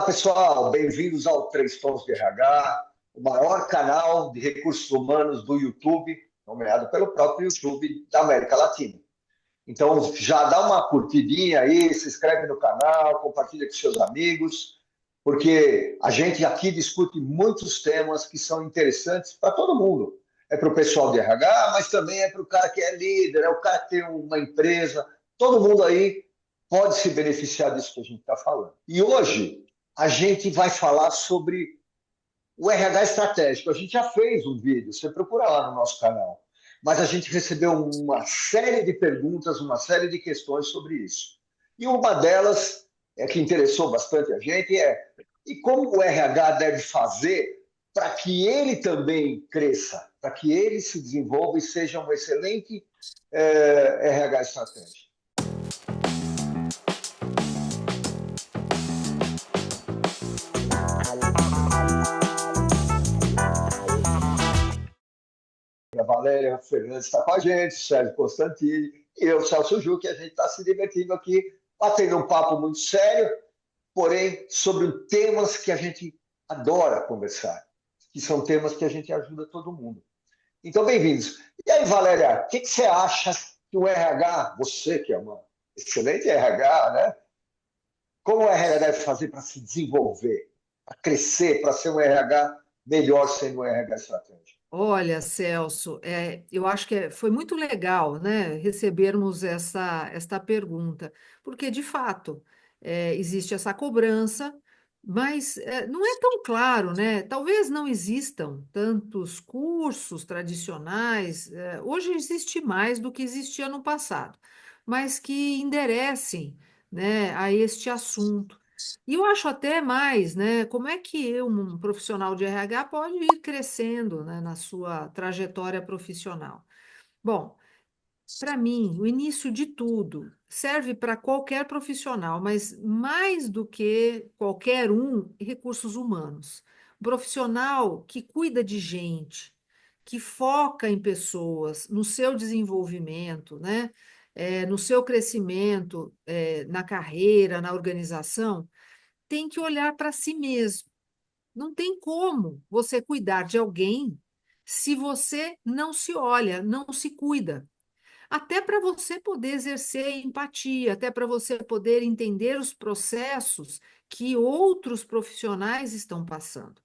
Pessoal, bem-vindos ao Três Tons de RH, o maior canal de recursos humanos do YouTube, nomeado pelo próprio YouTube da América Latina. Então, já dá uma curtidinha aí, se inscreve no canal, compartilha com seus amigos, porque a gente aqui discute muitos temas que são interessantes para todo mundo. É para o pessoal de RH, mas também é para o cara que é líder, é o cara que tem uma empresa. Todo mundo aí pode se beneficiar disso que a gente está falando. E hoje a gente vai falar sobre o RH estratégico. A gente já fez um vídeo, você procura lá no nosso canal. Mas a gente recebeu uma série de perguntas, uma série de questões sobre isso. E uma delas, que interessou bastante a gente, e como o RH deve fazer para que ele também cresça, para que ele se desenvolva e seja um excelente RH estratégico. A Valéria Fernandes está com a gente, o Sérgio Constantini e eu, Celso Ju, que a gente está se divertindo aqui, batendo um papo muito sério, porém sobre temas que a gente adora conversar, que são temas que a gente ajuda todo mundo. Então, bem-vindos. E aí, Valéria, o que você acha que o RH, você que é uma excelente RH, né? Como o RH deve fazer para se desenvolver, para crescer, para ser um RH melhor sendo um RH estratégico? Olha, Celso, eu acho que foi muito legal, né, recebermos esta pergunta, porque de fato existe essa cobrança, mas não é tão claro, né? Talvez não existam tantos cursos tradicionais, hoje existe mais do que existia no passado, mas que enderecem, né, a este assunto. E eu acho até mais, né? Como é que um profissional de RH pode ir crescendo, né, na sua trajetória profissional? Bom, para mim, o início de tudo serve para qualquer profissional, mas mais do que qualquer um, recursos humanos. Um profissional que cuida de gente, que foca em pessoas, no seu desenvolvimento, né? No seu crescimento, na carreira, na organização tem que olhar para si mesmo. Não tem como você cuidar de alguém se você não se olha, não se cuida. Até para você poder exercer empatia, até para você poder entender os processos que outros profissionais estão passando.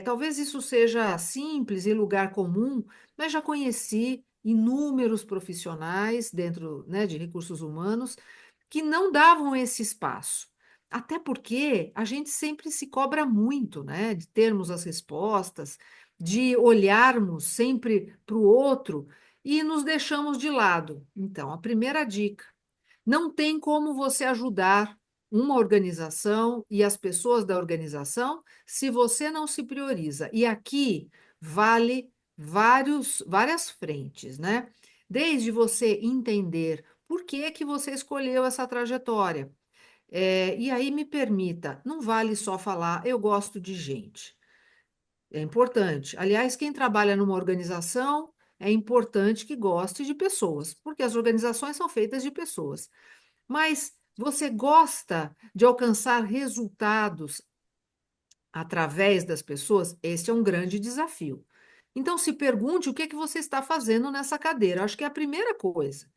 Talvez isso seja simples e lugar comum, mas já conheci inúmeros profissionais dentro, né, de recursos humanos que não davam esse espaço. Até porque a gente sempre se cobra muito, né, de termos as respostas, de olharmos sempre para o outro e nos deixamos de lado. Então, a primeira dica: não tem como você ajudar uma organização e as pessoas da organização se você não se prioriza. E aqui vale várias frentes, né? Desde você entender por que que você escolheu essa trajetória. E aí me permita, não vale só falar, eu gosto de gente. É importante. Aliás, quem trabalha numa organização é importante que goste de pessoas, porque as organizações são feitas de pessoas. Mas você gosta de alcançar resultados através das pessoas? Este é um grande desafio. Então, se pergunte o que é que você está fazendo nessa cadeira. Acho que é a primeira coisa.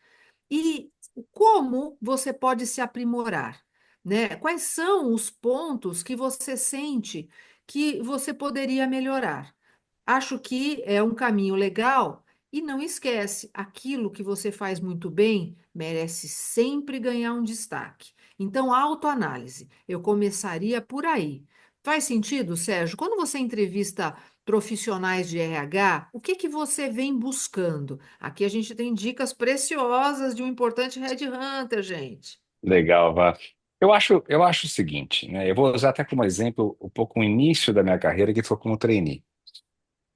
E como você pode se aprimorar, né? Quais são os pontos que você sente que você poderia melhorar? Acho que é um caminho legal e não esquece, aquilo que você faz muito bem merece sempre ganhar um destaque. Então, autoanálise, eu começaria por aí. Faz sentido, Sérgio? Quando você entrevista profissionais de RH, o que que você vem buscando? Aqui a gente tem dicas preciosas de um importante headhunter, gente. Legal, Vá. Eu acho o seguinte, né? Eu vou usar até como exemplo um pouco o início da minha carreira, que foi como trainee.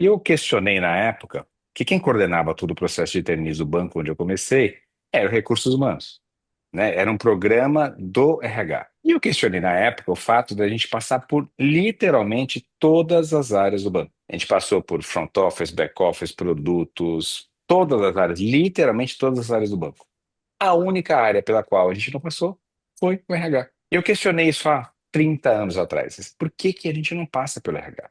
E eu questionei na época que quem coordenava todo o processo de trainees do banco onde eu comecei era o Recursos Humanos, né? Era um programa do RH. E eu questionei na época o fato da gente passar por literalmente todas as áreas do banco. A gente passou por front office, back office, produtos, todas as áreas, literalmente todas as áreas do banco. A única área pela qual a gente não passou foi o RH. Eu questionei isso, 30 anos atrás. Por que que a gente não passa pelo RH?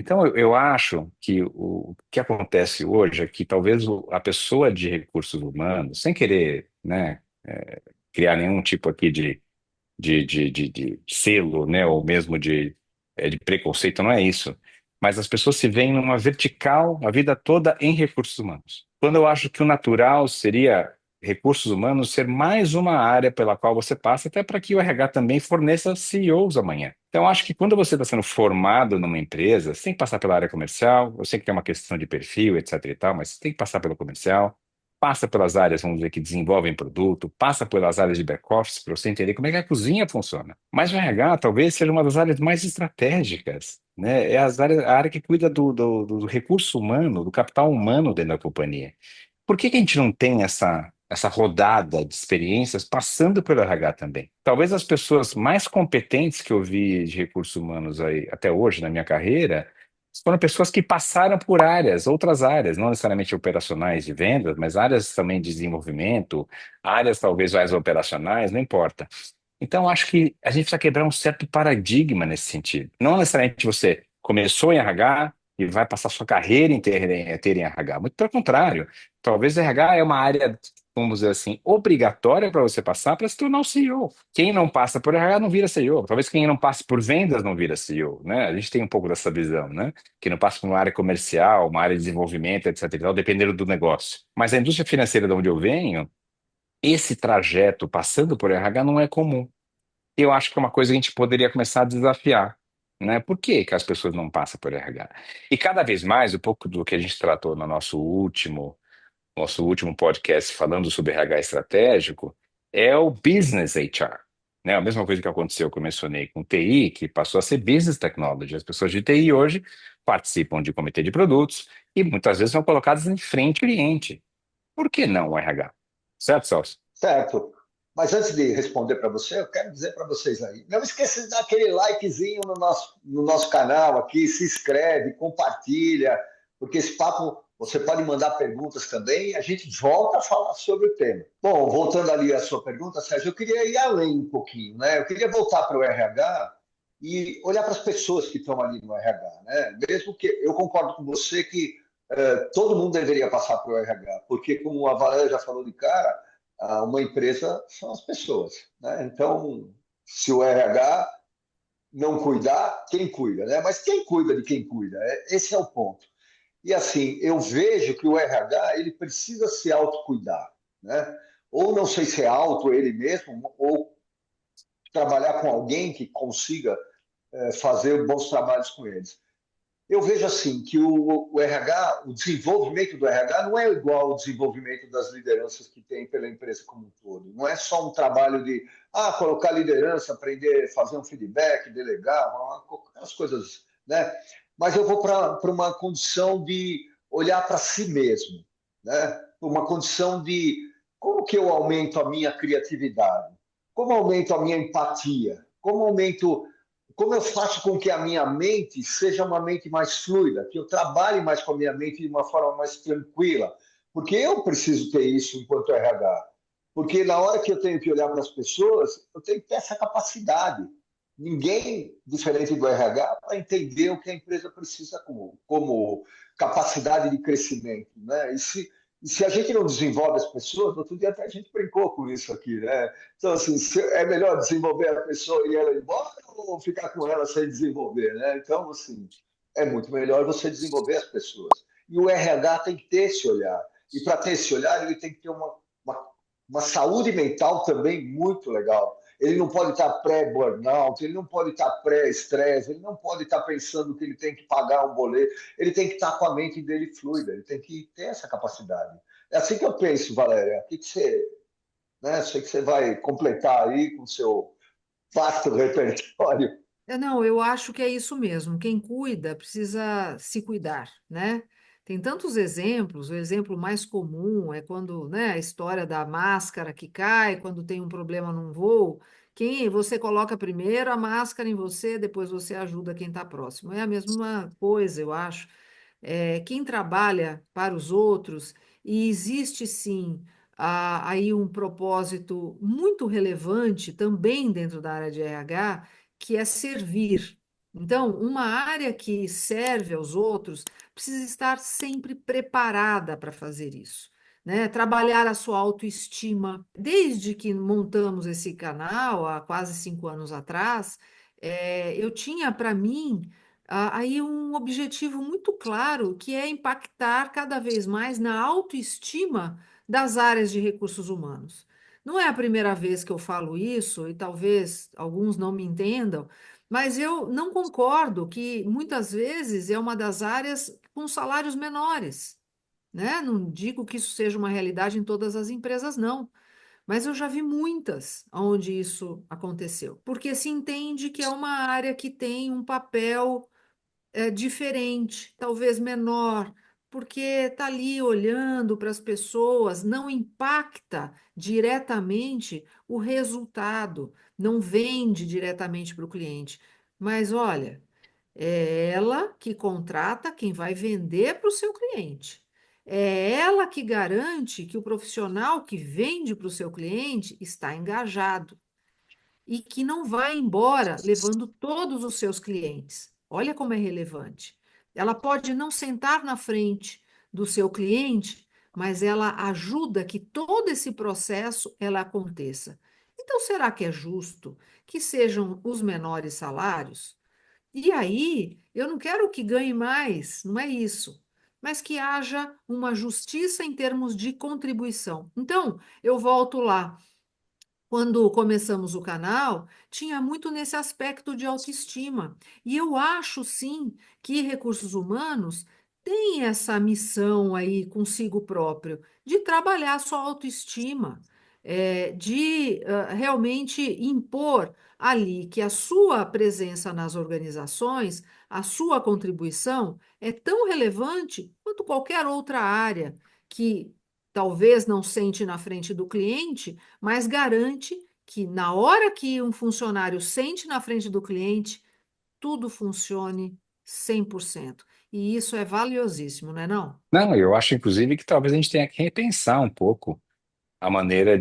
Então, eu acho que o que acontece hoje é que talvez a pessoa de recursos humanos, sem querer, né, criar nenhum tipo aqui de selo, né, ou mesmo de preconceito, não é isso. Mas as pessoas se veem numa vertical a vida toda em recursos humanos. Quando eu acho que o natural seria recursos humanos ser mais uma área pela qual você passa, até para que o RH também forneça CEOs amanhã. Então, eu acho que quando você está sendo formado numa empresa, você tem que passar pela área comercial, eu sei que tem uma questão de perfil, etc e tal, mas você tem que passar pelo comercial, passa pelas áreas, vamos dizer, que desenvolvem produto, passa pelas áreas de back-office para você entender como é que a cozinha funciona. Mas o RH talvez seja uma das áreas mais estratégicas, né? É a área que cuida do recurso humano, do capital humano dentro da companhia. Por que que a gente não tem essa rodada de experiências passando pelo RH também? Talvez as pessoas mais competentes que eu vi de recursos humanos aí, até hoje na minha carreira foram pessoas que passaram por áreas, outras áreas, não necessariamente operacionais de vendas, mas áreas também de desenvolvimento, áreas talvez mais operacionais, não importa. Então, acho que a gente precisa quebrar um certo paradigma nesse sentido. Não necessariamente você começou em RH e vai passar sua carreira inteira em RH. Muito pelo contrário. Talvez RH é uma área, vamos dizer assim, obrigatória para você passar para se tornar um CEO. Quem não passa por RH não vira CEO. Talvez quem não passe por vendas não vira CEO, né? A gente tem um pouco dessa visão, né? Que não passa por uma área comercial, uma área de desenvolvimento, etc. e tal, dependendo do negócio. Mas a indústria financeira de onde eu venho, esse trajeto passando por RH não é comum. Eu acho que é uma coisa que a gente poderia começar a desafiar, né? Por que que as pessoas não passam por RH? E cada vez mais, um pouco do que a gente tratou no nosso último podcast falando sobre RH estratégico, é o Business HR. Né? A mesma coisa que aconteceu que eu mencionei com TI, que passou a ser Business Technology. As pessoas de TI hoje participam de comitê de produtos e muitas vezes são colocadas em frente ao cliente. Por que não o RH? Certo, Celso? Certo. Mas antes de responder para você, eu quero dizer para vocês aí, não esqueça de dar aquele likezinho no nosso canal aqui, se inscreve, compartilha, porque esse papo, você pode mandar perguntas também e a gente volta a falar sobre o tema. Bom, voltando ali à sua pergunta, Sérgio, eu queria ir além um pouquinho, né? Eu queria voltar para o RH e olhar para as pessoas que estão ali no RH, né? Mesmo que eu concordo com você que todo mundo deveria passar para o RH, porque como a Valéria já falou de cara, uma empresa são as pessoas, né? Então, se o RH não cuidar, quem cuida, né? Mas quem cuida de quem cuida? Esse é o ponto. E assim, eu vejo que o RH ele precisa se autocuidar, né? Ou não sei se é auto ele mesmo, ou trabalhar com alguém que consiga fazer bons trabalhos com eles. Eu vejo assim que o RH, o desenvolvimento do RH não é igual ao desenvolvimento das lideranças que tem pela empresa como um todo. Não é só um trabalho de colocar liderança, aprender, fazer um feedback, delegar, as coisas, né? Mas eu vou para uma condição de olhar para si mesmo, né? Uma condição de como que eu aumento a minha criatividade, como aumento a minha empatia, como eu faço com que a minha mente seja uma mente mais fluida, que eu trabalhe mais com a minha mente de uma forma mais tranquila, porque eu preciso ter isso enquanto RH. Porque na hora que eu tenho que olhar para as pessoas, eu tenho que ter essa capacidade. Ninguém, diferente do RH, vai entender o que a empresa precisa como capacidade de crescimento. Né? E se a gente não desenvolve as pessoas, outro dia até a gente brincou com isso aqui, né? Então, assim, é melhor desenvolver a pessoa e ela ir embora ou ficar com ela sem desenvolver, né? Então, assim, é muito melhor você desenvolver as pessoas. E o RH tem que ter esse olhar. E para ter esse olhar, ele tem que ter uma saúde mental também muito legal. Ele não pode estar pré-burnout, ele não pode estar pré-estresse, ele não pode estar pensando que ele tem que pagar um boleto, ele tem que estar com a mente dele fluida, ele tem que ter essa capacidade. É assim que eu penso, Valéria. O que você, né? Sei que você vai completar aí com o seu vasto repertório. Não, eu acho que é isso mesmo. Quem cuida precisa se cuidar, né? Tem tantos exemplos. O exemplo mais comum é quando, né, a história da máscara que cai, quando tem um problema num voo. Quem você coloca primeiro a máscara em você, depois você ajuda quem está próximo. É a mesma coisa, eu acho. Quem trabalha para os outros, e existe sim aí um propósito muito relevante também dentro da área de RH, que é servir. Então, uma área que serve aos outros precisa estar sempre preparada para fazer isso, né? Trabalhar a sua autoestima. Desde que montamos esse canal, há quase 5 anos atrás, eu tinha para mim aí um objetivo muito claro, que é impactar cada vez mais na autoestima das áreas de recursos humanos. Não é a primeira vez que eu falo isso, e talvez alguns não me entendam, mas eu não concordo que muitas vezes é uma das áreas com salários menores, né? Não digo que isso seja uma realidade em todas as empresas, não, mas eu já vi muitas onde isso aconteceu, porque se entende que é uma área que tem um papel diferente, talvez menor, porque está ali olhando para as pessoas, não impacta diretamente o resultado, não vende diretamente para o cliente. Mas olha, é ela que contrata quem vai vender para o seu cliente. É ela que garante que o profissional que vende para o seu cliente está engajado e que não vai embora levando todos os seus clientes. Olha como é relevante. Ela pode não sentar na frente do seu cliente, mas ela ajuda que todo esse processo ela aconteça. Então, será que é justo que sejam os menores salários? E aí, eu não quero que ganhe mais, não é isso, mas que haja uma justiça em termos de contribuição. Então, eu volto lá. Quando começamos o canal, tinha muito nesse aspecto de autoestima. E eu acho sim que recursos humanos têm essa missão aí consigo próprio de trabalhar a sua autoestima, de realmente impor ali que a sua presença nas organizações, a sua contribuição é tão relevante quanto qualquer outra área que talvez não sente na frente do cliente, mas garante que na hora que um funcionário sente na frente do cliente, tudo funcione 100%. E isso é valiosíssimo, não é não? Não, eu acho, inclusive, que talvez a gente tenha que repensar um pouco a maneira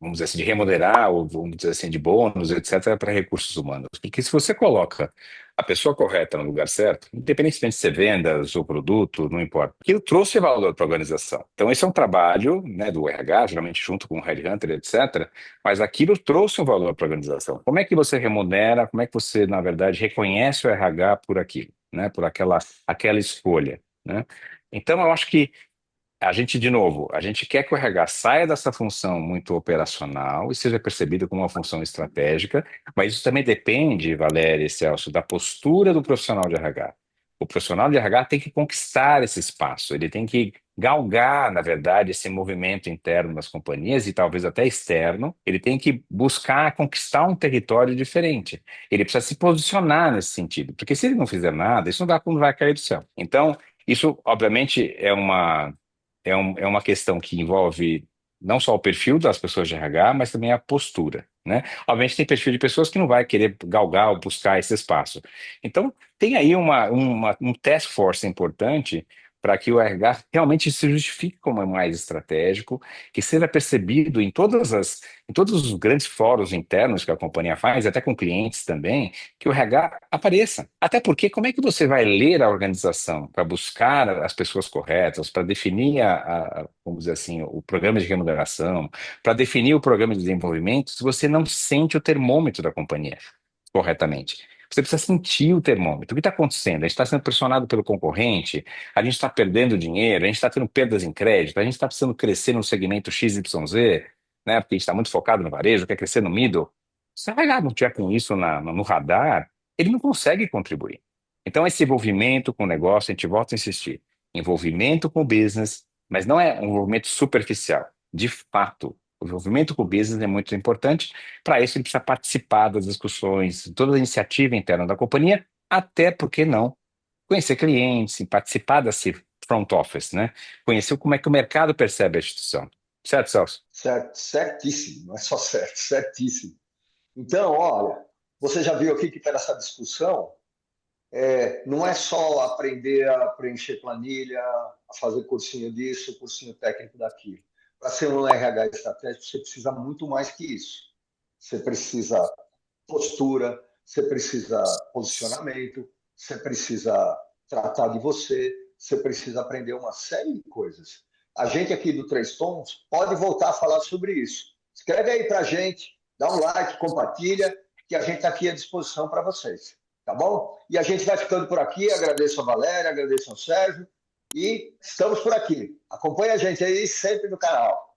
vamos dizer assim, de remunerar, ou vamos dizer assim, de bônus, etc., para recursos humanos. Porque se você coloca a pessoa correta no lugar certo, independentemente de ser vendas ou produto, não importa, aquilo trouxe valor para a organização. Então, esse é um trabalho, né, do RH, geralmente junto com o Headhunter, etc., mas aquilo trouxe um valor para a organização. Como é que você remunera, como é que você, na verdade, reconhece o RH por aquilo, né, por aquela escolha, né? Então, eu acho que a gente, de novo, a gente quer que o RH saia dessa função muito operacional e seja percebido como uma função estratégica, mas isso também depende, Valéria e Celso, da postura do profissional de RH. O profissional de RH tem que conquistar esse espaço, ele tem que galgar, na verdade, esse movimento interno das companhias e talvez até externo, ele tem que buscar conquistar um território diferente. Ele precisa se posicionar nesse sentido, porque se ele não fizer nada, isso não vai cair do céu. Então, isso, obviamente, é uma questão que envolve não só o perfil das pessoas de RH, mas também a postura, né? Obviamente tem perfil de pessoas que não vai querer galgar ou buscar esse espaço. Então, tem aí um task force importante para que o RH realmente se justifique como mais estratégico, que seja percebido em todos os grandes fóruns internos que a companhia faz, até com clientes também, que o RH apareça. Até porque, como é que você vai ler a organização para buscar as pessoas corretas, para definir vamos dizer assim, o programa de remuneração, para definir o programa de desenvolvimento, se você não sente o termômetro da companhia corretamente? Você precisa sentir o termômetro. O que está acontecendo? A gente está sendo pressionado pelo concorrente, a gente está perdendo dinheiro, a gente está tendo perdas em crédito, a gente está precisando crescer no segmento XYZ, né? Porque a gente está muito focado no varejo, quer crescer no middle. Se o RH não tiver com isso no radar, ele não consegue contribuir. Então, esse envolvimento com o negócio, a gente volta a insistir, envolvimento com o business, mas não é um envolvimento superficial. De fato, o envolvimento com o business é muito importante. Para isso, ele precisa participar das discussões, toda a iniciativa interna da companhia, até, porque não, conhecer clientes, participar desse front office, né? Conhecer como é que o mercado percebe a instituição. Certo, Celso? Certo, certíssimo, não é só certo, certíssimo. Então, olha, você já viu aqui que para essa discussão, não é só aprender a preencher planilha, a fazer cursinho disso, cursinho técnico daquilo. Para ser um RH estratégico, você precisa muito mais que isso. Você precisa postura, você precisa posicionamento, você precisa tratar de você, você precisa aprender uma série de coisas. A gente aqui do Três Tons pode voltar a falar sobre isso. Escreve aí para a gente, dá um like, compartilha, que a gente está aqui à disposição para vocês. Tá bom? E a gente vai ficando por aqui. Agradeço a Valéria, agradeço ao Sérgio. E estamos por aqui. Acompanhe a gente aí sempre no canal.